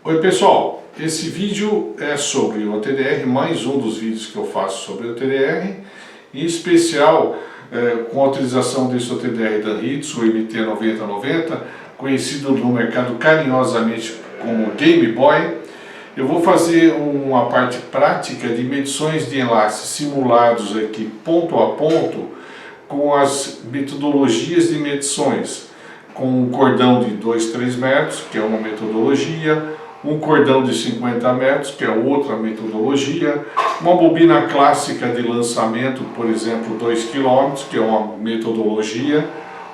Oi pessoal, esse vídeo é sobre o OTDR, mais um dos vídeos que eu faço sobre o OTDR, em especial com a utilização desse OTDR da Danritsu, o MT9090, conhecido no mercado carinhosamente como Game Boy. Eu vou fazer uma parte prática de medições de enlaces simulados aqui ponto a ponto com as metodologias de medições, com um cordão de 2-3 metros, que é uma metodologia, um cordão de 50 metros, que é outra metodologia, uma bobina clássica de lançamento, por exemplo, 2 km, que é uma metodologia,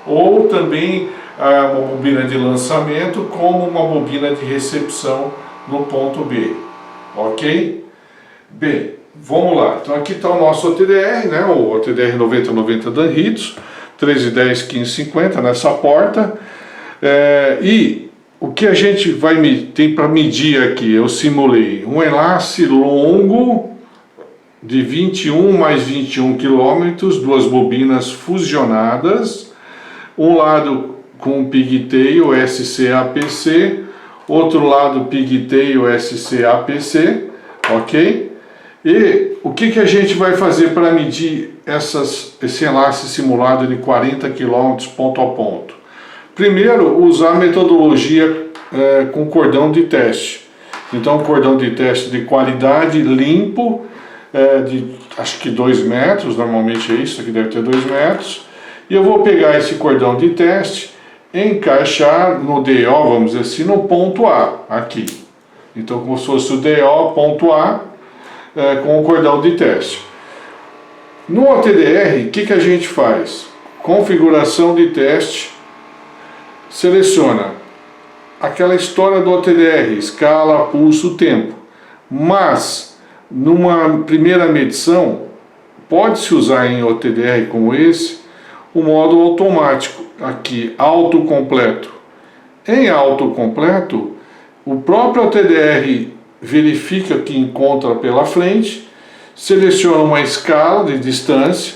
ou também uma bobina de lançamento como uma bobina de recepção no ponto B, ok? Bem, vamos lá. Então aqui está o nosso OTDR, né? O OTDR 9090 Danritsu, 1310 1550 nessa porta, e o que a gente tem para medir aqui? Eu simulei um enlace longo de 21 mais 21 km, duas bobinas fusionadas, um lado com pigtail SC-APC, outro lado pigtail SC-APC, ok? E o que a gente vai fazer para medir esse enlace simulado de 40 km ponto a ponto? Primeiro, usar a metodologia com cordão de teste. Então, cordão de teste de qualidade, limpo, de acho que 2 metros, normalmente é isso, aqui deve ter 2 metros. E eu vou pegar esse cordão de teste, encaixar no DO, vamos dizer assim, no ponto A, aqui. Então, como se fosse o DO, ponto A, com o cordão de teste. No OTDR, o que a gente faz? Configuração de teste. Seleciona aquela história do OTDR, escala, pulso, tempo. Mas, numa primeira medição, pode-se usar em OTDR como esse, o modo automático, aqui, autocompleto. Em autocompleto, o próprio OTDR verifica que encontra pela frente, seleciona uma escala de distância,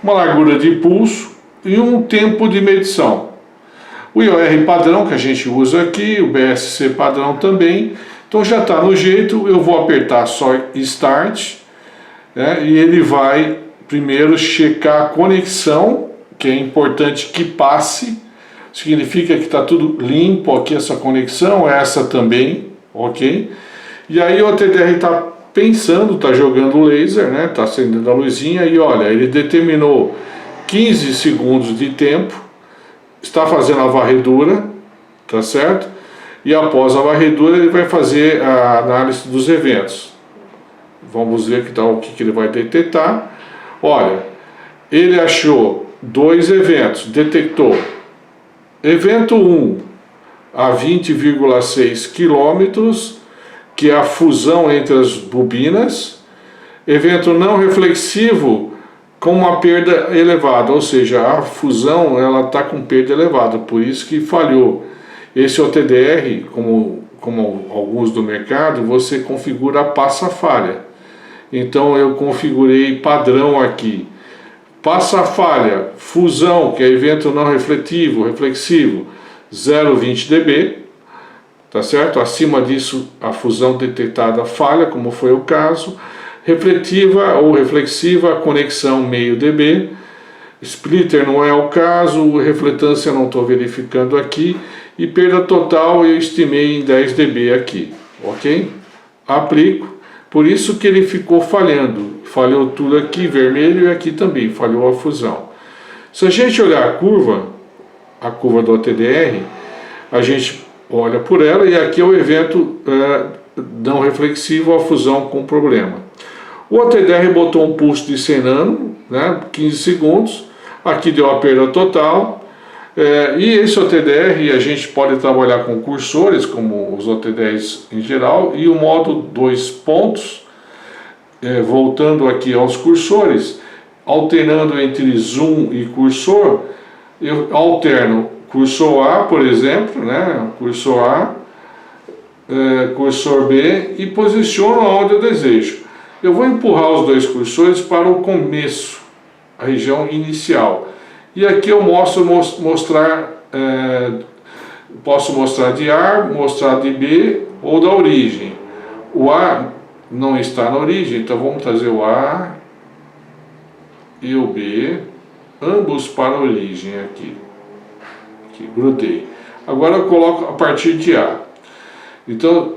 uma largura de pulso e um tempo de medição. O IOR padrão que a gente usa aqui, o BSC padrão também. Então já está no jeito, eu vou apertar só Start, né, e ele vai primeiro checar a conexão, que é importante que passe, significa que está tudo limpo aqui essa conexão, essa também, ok? E aí o OTDR está pensando, está jogando o laser, né, está acendendo a luzinha e olha, ele determinou 15 segundos de tempo, está fazendo a varredura, tá certo? E após a varredura ele vai fazer a análise dos eventos. Vamos ver o que ele vai detectar. Olha, ele achou 2 eventos, detectou. Evento 1 a 20,6 km, que é a fusão entre as bobinas. Evento não reflexivo, com uma perda elevada, ou seja, a fusão ela está com perda elevada, por isso que falhou. Esse OTDR, como alguns do mercado, você configura passa-falha. Então eu configurei padrão aqui. Passa-falha, fusão, que é evento não reflexivo, 0,20 dB, tá certo? Acima disso, a fusão detectada falha, como foi o caso. Refletiva ou reflexiva, conexão meio dB, splitter não é o caso, refletância não estou verificando aqui, e perda total eu estimei em 10 dB aqui, ok? Aplico, por isso que ele ficou falhando, falhou tudo aqui, vermelho, e aqui também, falhou a fusão. Se a gente olhar a curva do OTDR, a gente olha por ela, e aqui é o evento não reflexivo, a fusão com problema. O OTDR botou um pulso de 100 nano, né, 15 segundos, aqui deu a perda total, e esse OTDR a gente pode trabalhar com cursores, como os OTDRs em geral, e o modo 2 pontos, voltando aqui aos cursores, alternando entre zoom e cursor, eu alterno cursor A, por exemplo, né, cursor A, cursor B, e posiciono onde eu desejo. Eu vou empurrar os 2 cursores para o começo, a região inicial. E aqui eu mostrar Posso mostrar de A, mostrar de B ou da origem. O A não está na origem, então vamos trazer o A e o B, ambos para a origem aqui. Aqui, grudei. Agora eu coloco a partir de A. Então,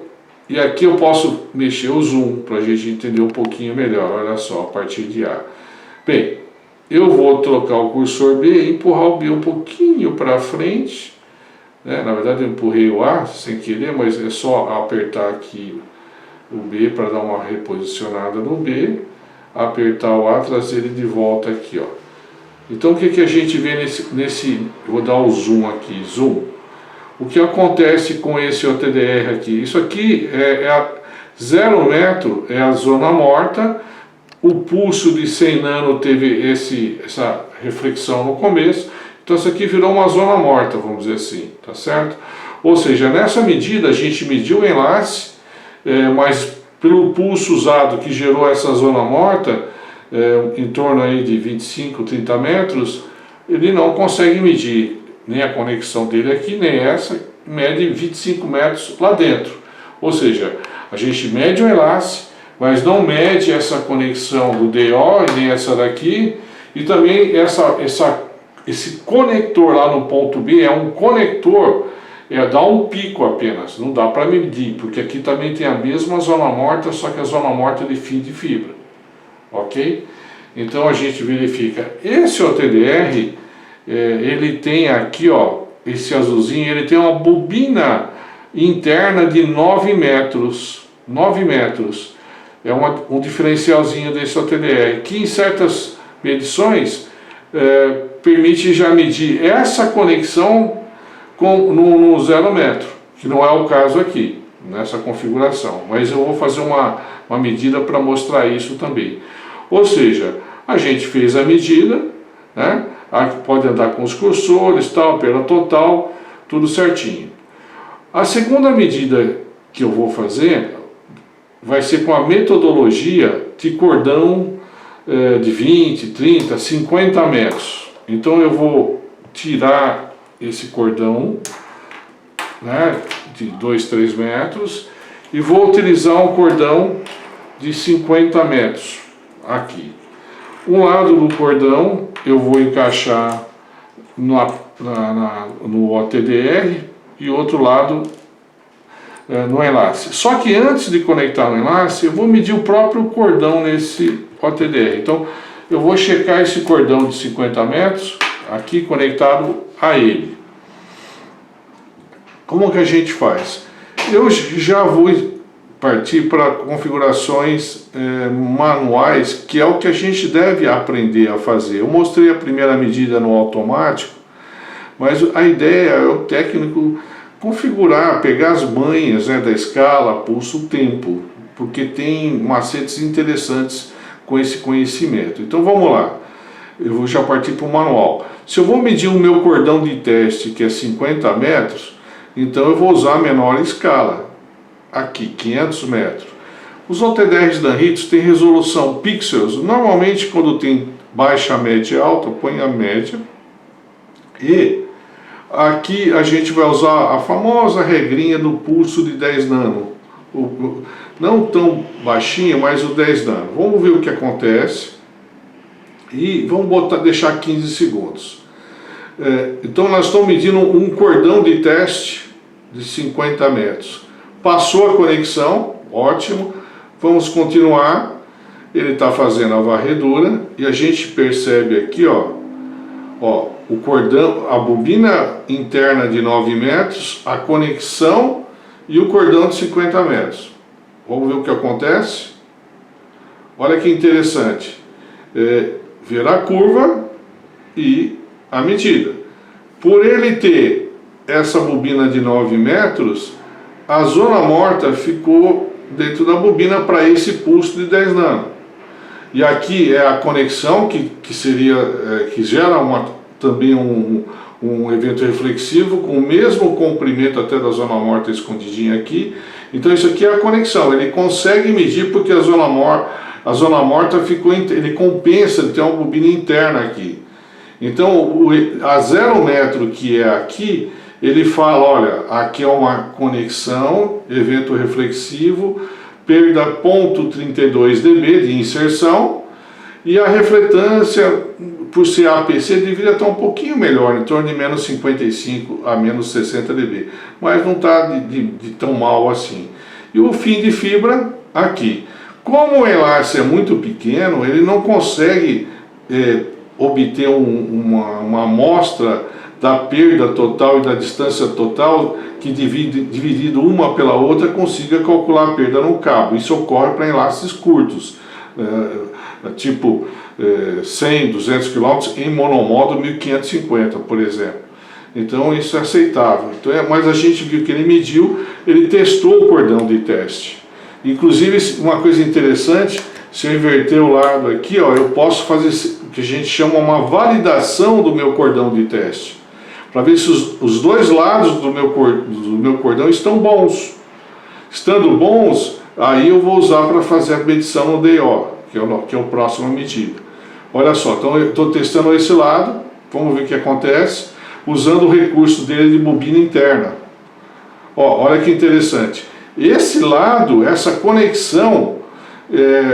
e aqui eu posso mexer o zoom para a gente entender um pouquinho melhor. Olha só, a partir de A. Bem, eu vou trocar o cursor B e empurrar o B um pouquinho para frente. Né? Na verdade eu empurrei o A sem querer, mas é só apertar aqui o B para dar uma reposicionada no B. Apertar o A, trazer ele de volta aqui, ó. Então o que a gente vê nesse vou dar o zoom aqui, zoom. O que acontece com esse OTDR aqui? Isso aqui é 0 metro, é a zona morta. O pulso de 100 nano teve essa reflexão no começo. Então isso aqui virou uma zona morta, vamos dizer assim, tá certo? Ou seja, nessa medida a gente mediu o enlace, mas pelo pulso usado que gerou essa zona morta, em torno aí de 25, 30 metros, ele não consegue medir nem a conexão dele aqui, nem essa, mede 25 metros lá dentro. Ou seja, a gente mede o enlace, mas não mede essa conexão do DO e nem essa daqui, e também esse conector lá no ponto B é um conector, dá um pico apenas, não dá para medir, porque aqui também tem a mesma zona morta, só que a zona morta de fio de fibra, ok? Então a gente verifica, esse OTDR, ele tem aqui, ó, esse azulzinho, ele tem uma bobina interna de 9 metros, 9 metros, é um diferencialzinho desse OTDR, que em certas medições permite já medir essa conexão no 0 metro, que não é o caso aqui, nessa configuração, mas eu vou fazer uma medida para mostrar isso também. Ou seja, a gente fez a medida, né? Pode andar com os cursores, tal, perda total, tudo certinho. A segunda medida que eu vou fazer vai ser com a metodologia de cordão de 20, 30, 50 metros. Então eu vou tirar esse cordão, né, de 2, 3 metros e vou utilizar um cordão de 50 metros aqui. Um lado do cordão eu vou encaixar no OTDR e outro lado no enlace. Só que antes de conectar no enlace, eu vou medir o próprio cordão nesse OTDR. Então eu vou checar esse cordão de 50 metros aqui conectado a ele. Como que a gente faz? Eu já vou partir para configurações manuais, que é o que a gente deve aprender a fazer. Eu mostrei a primeira medida no automático, mas a ideia é o técnico configurar, pegar as manhas, né, da escala, pulso, tempo, porque tem macetes interessantes com esse conhecimento. Então vamos lá, eu vou já partir para o manual. Se eu vou medir o meu cordão de teste, que é 50 metros, então eu vou usar a menor escala, aqui, 500 metros. Os OTDRs da Danritsu têm resolução pixels, normalmente quando tem baixa, média e alta, põe a média, e aqui a gente vai usar a famosa regrinha do pulso de 10 nano, não tão baixinho, mas o 10 nano. Vamos ver o que acontece e vamos deixar 15 segundos. Então nós estamos medindo um cordão de teste de 50 metros. Passou a conexão, ótimo, vamos continuar. Ele está fazendo a varredura e a gente percebe aqui, ó, o cordão, a bobina interna de 9 metros, a conexão e o cordão de 50 metros. Vamos ver o que acontece? Olha que interessante. Ver a curva e a medida. Por ele ter essa bobina de 9 metros, a zona morta ficou dentro da bobina para esse pulso de 10 nano. E aqui é a conexão que gera também um evento reflexivo com o mesmo comprimento até da zona morta escondidinha aqui. Então isso aqui é a conexão, ele consegue medir porque a zona morta ficou, ele compensa, ele tem uma bobina interna aqui. Então a 0 metro que é aqui, ele fala, olha, aqui é uma conexão, evento reflexivo, perda 0,32 dB de inserção, e a refletância, por ser APC, deveria estar um pouquinho melhor, em torno de menos 55 a menos 60 dB, mas não está de tão mal assim. E o fim de fibra aqui. Como o enlace é muito pequeno, ele não consegue obter uma amostra da perda total e da distância total que dividido uma pela outra consiga calcular a perda no cabo. Isso ocorre para enlaces curtos, tipo 100, 200 km em monomodo 1550, por exemplo. Então isso é aceitável. Então, mas a gente viu que ele mediu, ele testou o cordão de teste. Inclusive, uma coisa interessante, se eu inverter o lado aqui, ó, eu posso fazer o que a gente chama uma validação do meu cordão de teste, para ver se os dois lados do meu cordão estão bons. Estando bons, aí eu vou usar para fazer a medição no DO, que é o próximo medida. Olha só, então eu estou testando esse lado, vamos ver o que acontece, usando o recurso dele de bobina interna. Ó, olha que interessante. Esse lado, essa conexão,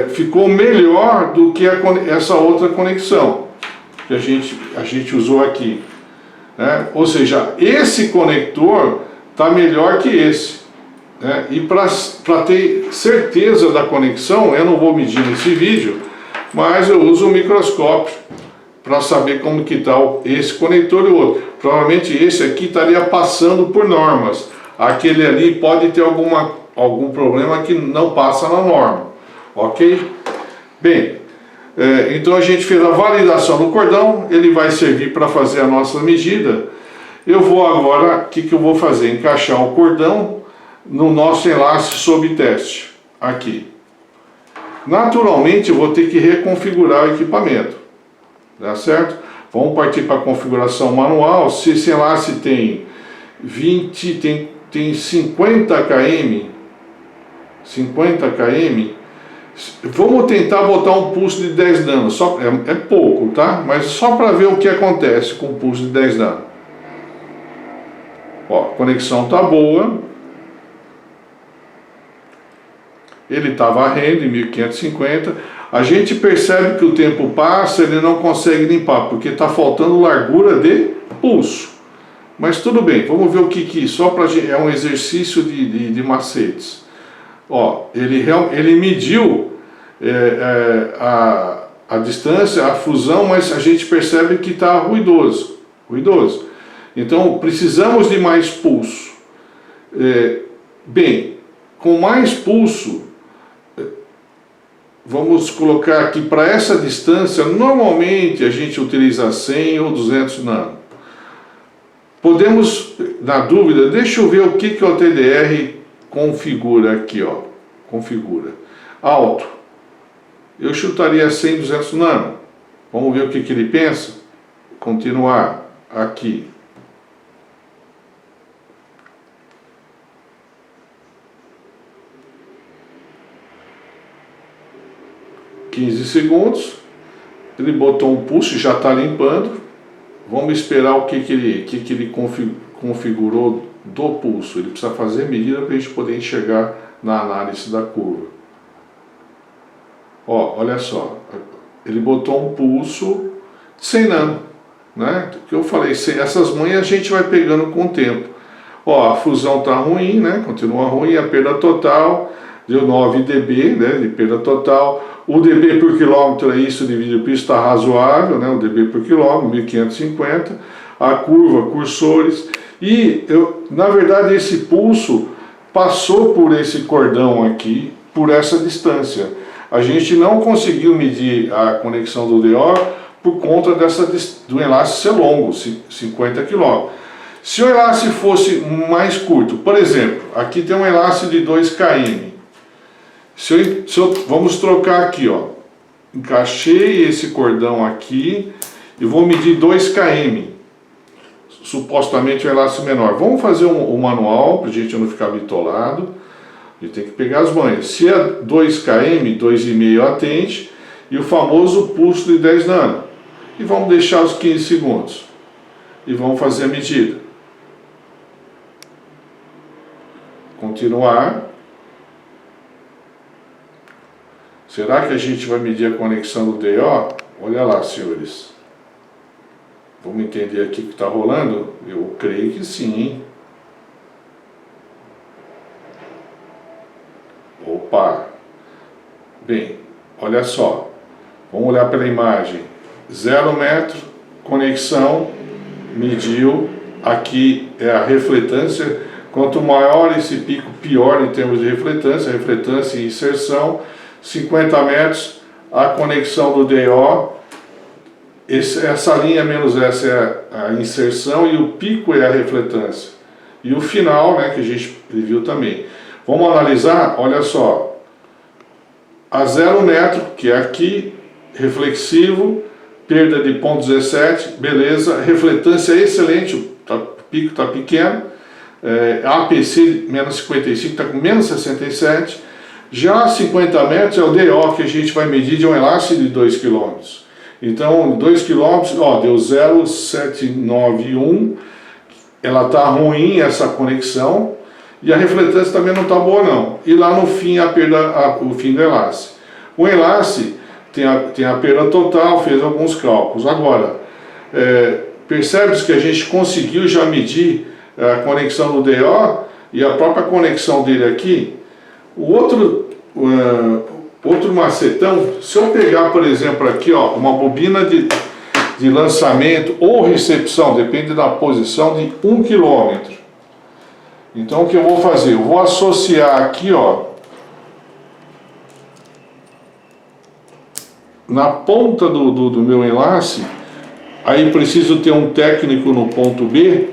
ficou melhor do que essa outra conexão que a gente usou aqui. Ou seja, esse conector está melhor que esse. E para ter certeza da conexão, eu não vou medir nesse vídeo, mas eu uso o microscópio para saber como que está esse conector e o outro. Provavelmente esse aqui estaria passando por normas. Aquele ali pode ter algum problema que não passa na norma. Ok? Bem, então a gente fez a validação do cordão, ele vai servir para fazer a nossa medida. Eu vou agora, o que eu vou fazer? Encaixar o cordão no nosso enlace sob teste, aqui. Naturalmente eu vou ter que reconfigurar o equipamento, tá certo? Vamos partir para a configuração manual. Se esse enlace tem 50 km, vamos tentar botar um pulso de 10 nanos, é pouco, tá? Mas só para ver o que acontece com o pulso de 10 nanos. Ó, a conexão tá boa. Ele está varrendo em 1550. A gente percebe que o tempo passa, ele não consegue limpar, porque está faltando largura de pulso. Mas tudo bem, vamos ver o que só para é um exercício de macetes. Ó, ele mediu a distância, a fusão, mas a gente percebe que está ruidoso. Então precisamos de mais pulso. Bem, com mais pulso, vamos colocar aqui para essa distância, normalmente a gente utiliza 100 ou 200 nano. Podemos, na dúvida, deixa eu ver o que o TDR configura aqui, ó. Configura. Alto. Eu chutaria 100, 200 nano. Vamos ver o que ele pensa. Continuar aqui. segundos, ele botou um pulso, já está limpando. Vamos esperar o que ele configurou do pulso. Ele precisa fazer medida para a gente poder enxergar na análise da curva. Ó, olha só, ele botou um pulso de 100 nano, né? Que eu falei, essas manhas a gente vai pegando com o tempo. Ó, a fusão está ruim, né? Continua ruim, a perda total deu 9 dB, né? De perda total. O dB por quilômetro é isso dividido por isso, está razoável, né? O dB por quilômetro, 1550. A curva, cursores. E, na verdade, esse pulso passou por esse cordão aqui, por essa distância. A gente não conseguiu medir a conexão do DO por conta do enlace ser longo, 50 km. Se o enlace fosse mais curto, por exemplo, aqui tem um enlace de 2 km. Vamos trocar aqui, ó. Encaixei esse cordão aqui e vou medir 2 km. Supostamente um enlace menor. Vamos fazer um manual para a gente não ficar bitolado. A gente tem que pegar as manhas. Se é 2 km, 2,5 atende, e o famoso pulso de 10 nano. E vamos deixar os 15 segundos. E vamos fazer a medida. Continuar. Será que a gente vai medir a conexão do DO? Olha lá, senhores. Vamos entender aqui o que está rolando? Eu creio que sim, hein? Opa! Bem, olha só. Vamos olhar pela imagem. 0 metro, conexão, mediu. Aqui é a refletância. Quanto maior esse pico, pior em termos de refletância e inserção. 50 metros, a conexão do DO. Essa linha menos essa é a inserção e o pico é a refletância. E o final, né, que a gente viu também. Vamos analisar, olha só. A 0 metro, que é aqui, reflexivo, perda de 0,17, beleza. Refletância excelente, o pico está pequeno. APC menos 55 está com menos 67. Já 50 metros é o DO que a gente vai medir de um enlace de 2 km. Então, 2 km, ó, deu 0,791. Ela está ruim, essa conexão. E a refletância também não está boa, não. E lá no fim, o fim do enlace. O enlace tem a perda total, fez alguns cálculos. Agora, percebe-se que a gente conseguiu já medir a conexão do DO e a própria conexão dele aqui. O outro macetão, se eu pegar, por exemplo, aqui, ó, uma bobina de lançamento ou recepção, depende da posição, de 1 km. Então o que eu vou fazer? Eu vou associar aqui, ó, na ponta do meu enlace, aí preciso ter um técnico no ponto B,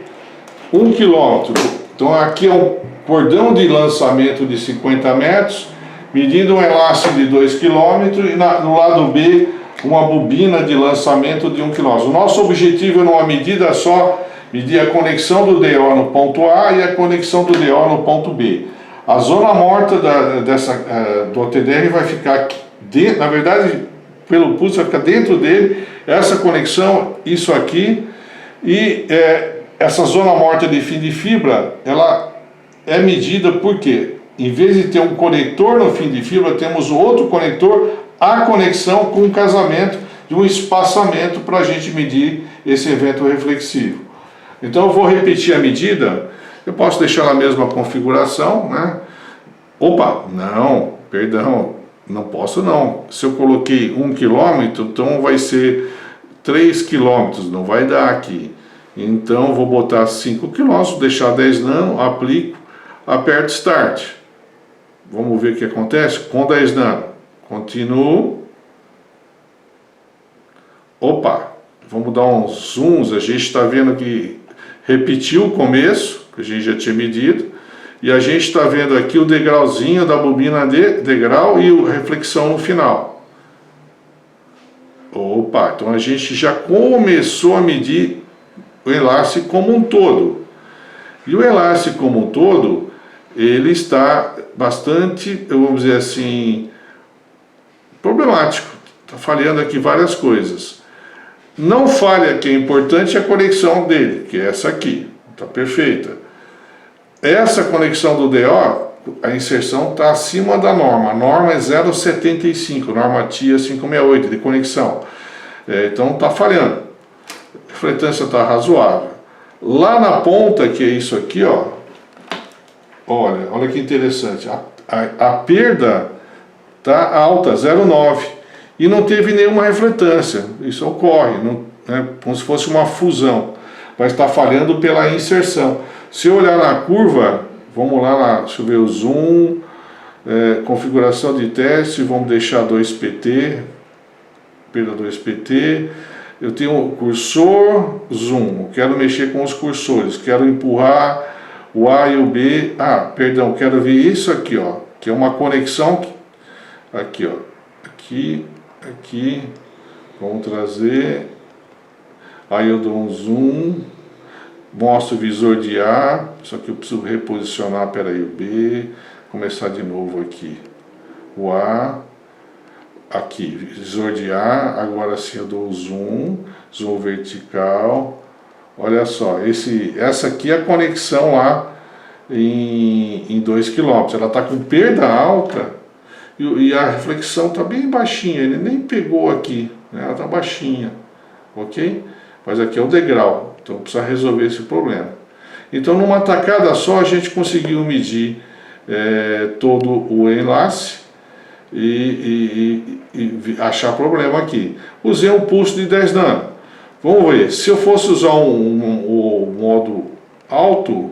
1 km. Então aqui é um cordão de lançamento de 50 metros, medindo um enlace de 2 km e no lado B uma bobina de lançamento de 1 km. O nosso objetivo é numa medida só medir a conexão do DO no ponto A e a conexão do DO no ponto B. A zona morta do OTDR vai ficar aqui dentro, na verdade, pelo pulso vai ficar dentro dele, essa conexão, isso aqui, e essa zona morta de fim de fibra, ela é medida porque, em vez de ter um conector no fim de fibra, temos outro conector, a conexão com um casamento de um espaçamento para a gente medir esse evento reflexivo. Então eu vou repetir a medida, eu posso deixar na mesma configuração, né? Opa, não, perdão, não posso não. Se eu coloquei 1 km, então vai ser 3 km, não vai dar aqui. Então vou botar 5 km, deixar 10 nano, aplico, aperto Start. Vamos ver o que acontece com 10 nano. Continuo. Opa, vamos dar uns zooms, a gente está vendo que repetiu o começo, que a gente já tinha medido, e a gente está vendo aqui o degrauzinho da bobina de degrau e a reflexão no final. Opa, então a gente já começou a medir o enlace como um todo. E o enlace como um todo, ele está bastante, vamos dizer assim, problemático. Está falhando aqui várias coisas. Não falha, que é importante, a conexão dele, que é essa aqui, está perfeita. Essa conexão do DO, a inserção está acima da norma. A norma é 0,75, norma TIA 568 de conexão. Então está falhando. A refletância está razoável. Lá na ponta, que é isso aqui, ó, olha que interessante. A perda está alta, 0,9. E não teve nenhuma refletância. Isso ocorre, como se fosse uma fusão. Mas está falhando pela inserção. Se eu olhar na curva, vamos lá, deixa eu ver o zoom, configuração de teste, vamos deixar 2PT, perda 2PT. Eu tenho o cursor, zoom, eu quero mexer com os cursores, quero empurrar o A e o B. Perdão, quero ver isso aqui, ó, que é uma conexão, aqui, ó, aqui, vamos trazer, aí eu dou um zoom, mostro o visor de A, só que eu preciso reposicionar, peraí, o B, começar de novo aqui, o A, aqui, visor de A, agora sim eu dou o zoom vertical, olha só, essa aqui é a conexão lá em 2 km. Ela está com perda alta e a reflexão está bem baixinha, ele nem pegou aqui, né? Ela está baixinha, ok? Mas aqui é o degrau, então precisa resolver esse problema. Então numa tacada só a gente conseguiu medir todo o enlace e achar problema aqui. Usei um pulso de 10 nano. Vamos ver, se eu fosse usar o modo alto,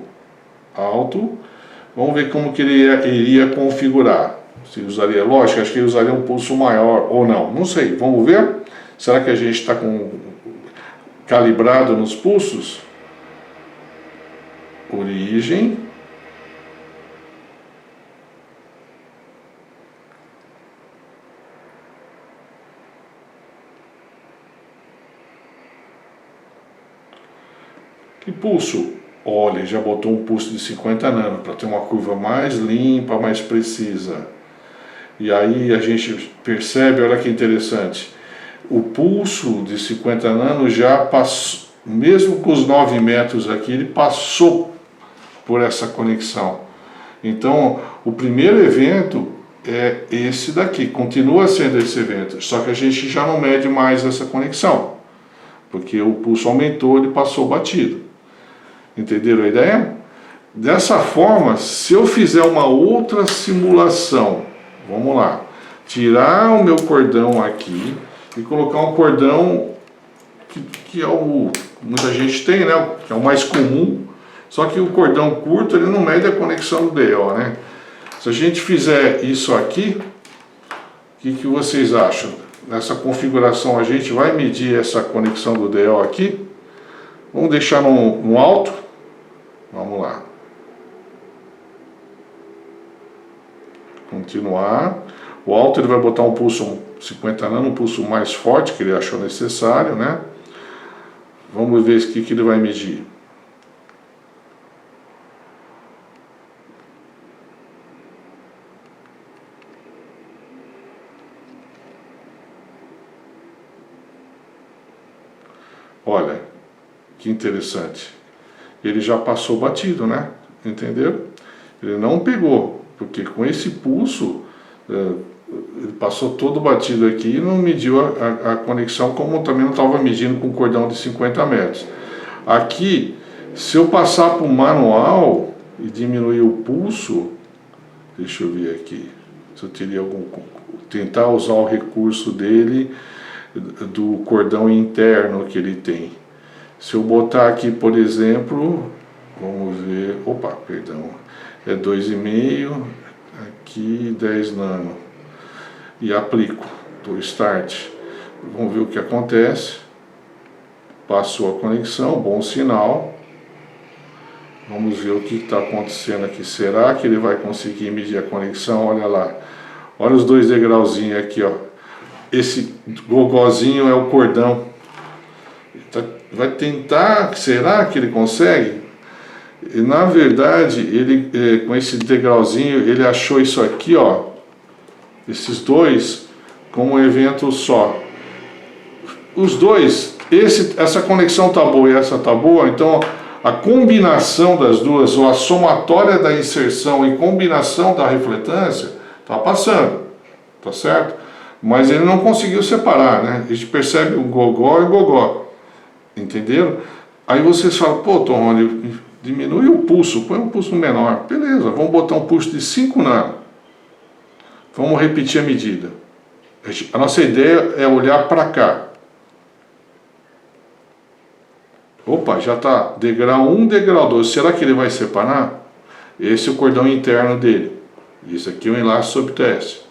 vamos ver como que ele iria configurar. Se usaria, lógico, acho que ele usaria um pulso maior ou não, não sei, vamos ver. Será que a gente está calibrado nos pulsos? Origem. Que pulso? Olha, já botou um pulso de 50 nano para ter uma curva mais limpa, mais precisa. E aí a gente percebe, olha que interessante, o pulso de 50 nano já passou, mesmo com os 9 metros aqui, ele passou por essa conexão. Então, o primeiro evento é esse daqui, continua sendo esse evento, só que a gente já não mede mais essa conexão, porque o pulso aumentou, ele passou batido. Entenderam a ideia? Dessa forma, se eu fizer uma outra simulação, vamos lá, tirar o meu cordão aqui e colocar um cordão que é o muita gente tem, né? Que é o mais comum, só que o cordão curto ele não mede a conexão do DO, né? Se a gente fizer isso aqui, o que vocês acham? Nessa configuração a gente vai medir essa conexão do DO aqui. Vamos deixar no alto. Vamos lá. Continuar. O alto ele vai botar um pulso 50 nano, um pulso mais forte que ele achou necessário, né? Vamos ver o que ele vai medir. Olha, que interessante. Ele já passou batido, né? Entenderam? Ele não pegou, porque com esse pulso, ele passou todo batido aqui e não mediu a conexão, como também não estava medindo com cordão de 50 metros. Aqui, se eu passar para o manual e diminuir o pulso, deixa eu ver aqui, se eu teria tentar usar o recurso dele, do cordão interno que ele tem. Se eu botar aqui, por exemplo, vamos ver, opa, perdão, é 2,5, aqui 10 nano, e aplico, do start, vamos ver o que acontece, passou a conexão, bom sinal, vamos ver o que está acontecendo aqui, será que ele vai conseguir medir a conexão? Olha lá, olha os dois degrauzinhos aqui, ó, esse gogozinho é o cordão, vai tentar, será que ele consegue? E, na verdade, ele com esse degrauzinho, ele achou isso aqui, ó, esses dois, como um evento só. Os dois, essa conexão tá boa e essa tá boa, então a combinação das duas, ou a somatória da inserção e combinação da refletância, tá passando, tá certo? Mas ele não conseguiu separar, né? A gente percebe o gogó e o gogó. Entenderam? Aí vocês falam, pô, Tom Rony, diminui o pulso, põe um pulso menor. Beleza, vamos botar um pulso de 5 nano. Vamos repetir a medida. A nossa ideia é olhar para cá. Opa, já está degrau 1, degrau 2. Será que ele vai separar? Esse é o cordão interno dele. Isso aqui é o enlace sob teste.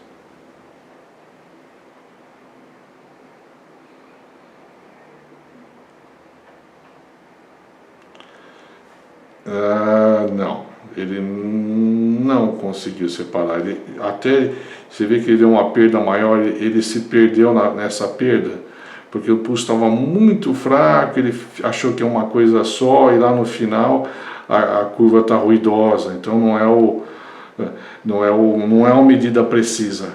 Não, ele não conseguiu separar. Até você vê que ele deu uma perda maior, ele se perdeu nessa perda, porque o pulso estava muito fraco, ele achou que é uma coisa só, e lá no final a curva está ruidosa, então não é uma medida precisa,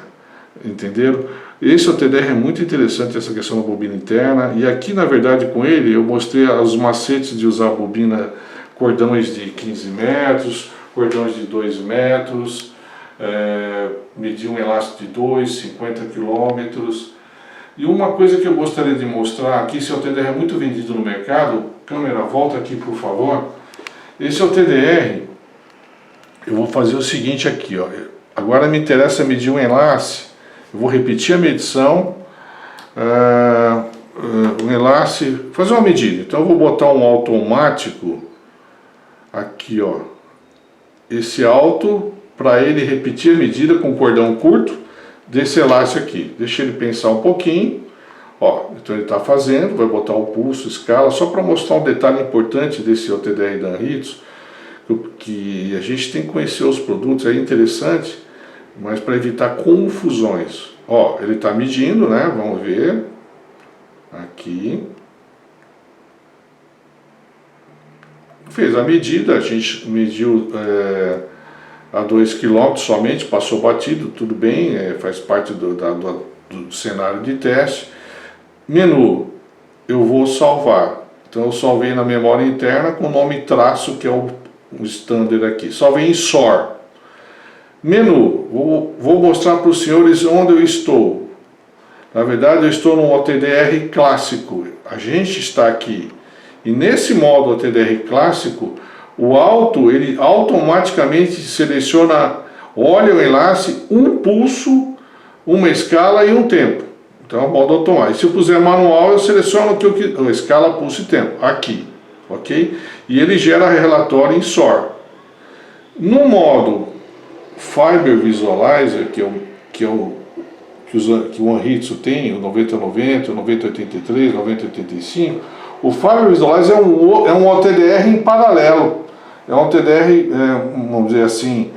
entenderam? Esse OTDR é muito interessante, essa questão da bobina interna, e aqui na verdade com ele eu mostrei os macetes de usar bobina, cordões de 15 metros, cordões de 2 metros, medir um elástico de 2, 50 quilômetros. E uma coisa que eu gostaria de mostrar aqui, esse é o TDR é muito vendido no mercado, câmera, volta aqui por favor. Esse é o TDR, eu vou fazer o seguinte aqui, ó. Agora me interessa medir um enlace, eu vou repetir a medição, um enlace, fazer uma medida. Então eu vou botar um automático aqui, ó, esse alto, para ele repetir a medida com cordão curto desse enlace aqui. Deixa ele pensar um pouquinho, ó, então ele está fazendo, vai botar o pulso, escala, só para mostrar um detalhe importante desse OTDR da Anritsu, que a gente tem que conhecer os produtos, é interessante, mas para evitar confusões. Ó, ele está medindo, né, vamos ver, aqui, fez a medida, a gente mediu a 2 km somente, passou batido, tudo bem, faz parte do cenário de teste. Menu, eu vou salvar, então eu salvei na memória interna com o nome traço, que é o standard aqui, salvei em SOR. Menu, vou mostrar para os senhores onde eu estou. Na verdade eu estou no OTDR clássico, a gente está aqui, e nesse modo OTDR clássico, o alto, ele automaticamente seleciona, olha o enlace, um pulso, uma escala e um tempo. Então é o modo automático. Se eu puser manual, eu seleciono a escala, pulso e tempo, aqui, ok? E ele gera relatório em SOR. No modo Fiber Visualizer, que o Anritsu tem, o 9090, o 9083, o 9085, o Fiber Visualizer é um OTDR em paralelo. É um OTDR, vamos dizer assim,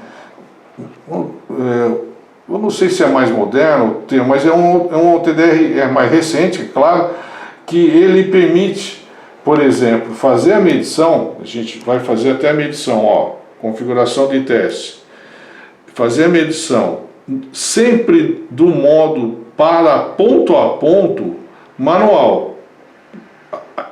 eu não sei se é mais moderno, mas é um OTDR mais recente, é claro, que ele permite, por exemplo, fazer a medição, a gente vai fazer até a medição, ó, configuração de teste, fazer a medição sempre do modo para ponto a ponto manual.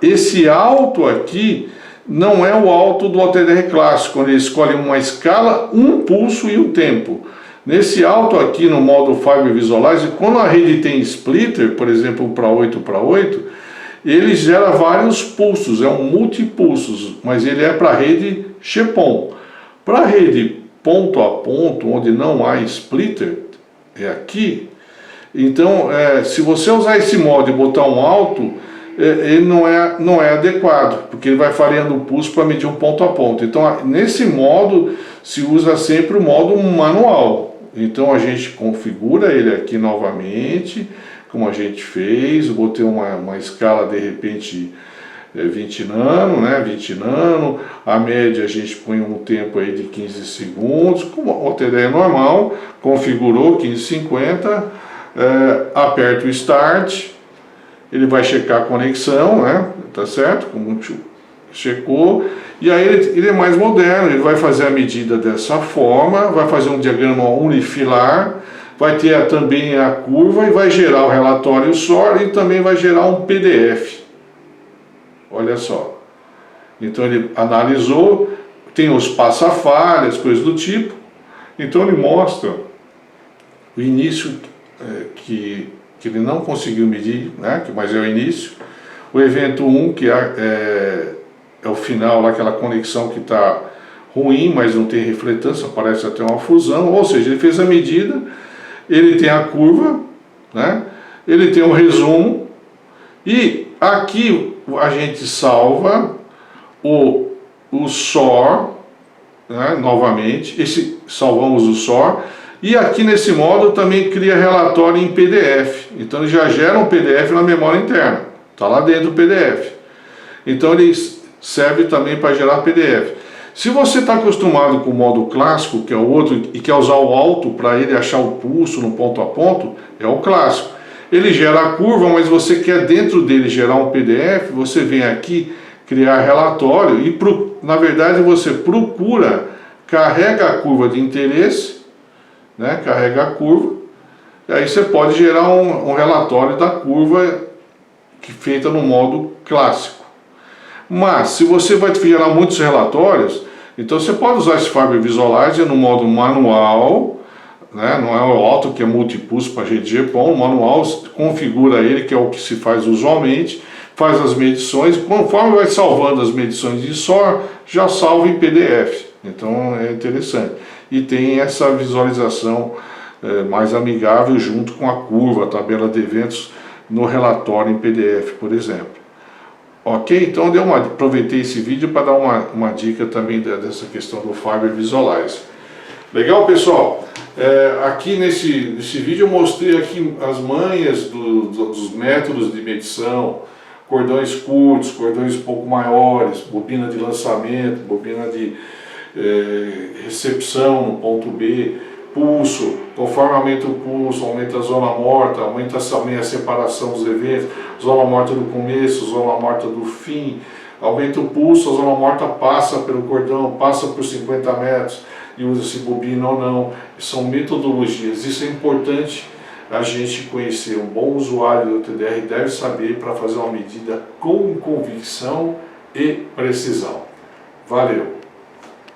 Esse alto aqui não é o alto do OTDR clássico, quando ele escolhe uma escala, um pulso e um tempo. Nesse alto aqui no modo Fiber Visualizer, quando a rede tem splitter, por exemplo, para 8, ele gera vários pulsos, é um multipulsos, mas ele é para a rede Chepon. Para a rede ponto a ponto, onde não há splitter, é aqui. Então, se você usar esse modo e botar um alto, ele não é adequado, porque ele vai variando o pulso para medir um ponto a ponto. Então, nesse modo, se usa sempre o modo manual. Então, a gente configura ele aqui novamente, como a gente fez. Eu botei uma escala, de repente, 20 nano, né? 20 nano. A média, a gente põe um tempo aí de 15 segundos, como o OTDR normal. Configurou 1550, aperta o Start. Ele vai checar a conexão, né? Tá certo? Como checou. E aí ele é mais moderno, ele vai fazer a medida dessa forma, vai fazer um diagrama unifilar, vai ter também a curva e vai gerar o relatório SOR e também vai gerar um PDF. Olha só. Então ele analisou, tem os passa-falhas, coisas do tipo. Então ele mostra o início que ele não conseguiu medir, né, mas é o início, o evento 1, que é o final, lá, aquela conexão que está ruim, mas não tem refletância, parece até uma fusão, ou seja, ele fez a medida, ele tem a curva, né, ele tem o resumo, e aqui a gente salva o SOR, né, novamente, salvamos o SOR, e aqui nesse modo também cria relatório em PDF. Então ele já gera um PDF na memória interna. Está lá dentro do PDF. Então ele serve também para gerar PDF. Se você está acostumado com o modo clássico, que é o outro, e quer usar o alto para ele achar o pulso no ponto a ponto, é o clássico. Ele gera a curva, mas você quer dentro dele gerar um PDF, você vem aqui criar relatório e, na verdade, você procura, carrega a curva de interesse, né, carrega a curva, e aí você pode gerar um relatório da curva feita no modo clássico. Mas se você vai gerar muitos relatórios, Então você pode usar esse Fiber Visualizer no modo manual, né? Não é o auto que é multipulse para GG, bom, o manual configura ele, que é o que se faz usualmente, faz as medições, conforme vai salvando as medições de SOR, já salva em PDF, então é interessante. E tem essa visualização mais amigável junto com a curva, a tabela de eventos no relatório em PDF, por exemplo. Ok? Então aproveitei esse vídeo para dar uma dica também dessa questão do Fiber Visualizer. Legal, pessoal? Aqui nesse vídeo eu mostrei aqui as manhas dos métodos de medição, cordões curtos, cordões um pouco maiores, bobina de lançamento, bobina de recepção no ponto B, pulso, conforme aumenta o pulso, aumenta a zona morta, aumenta também a separação dos eventos, zona morta do começo, zona morta do fim, aumenta o pulso, a zona morta passa pelo cordão, passa por 50 metros e usa-se bobina ou não. São metodologias, isso é importante a gente conhecer. Um bom usuário do TDR deve saber para fazer uma medida com convicção e precisão. Valeu!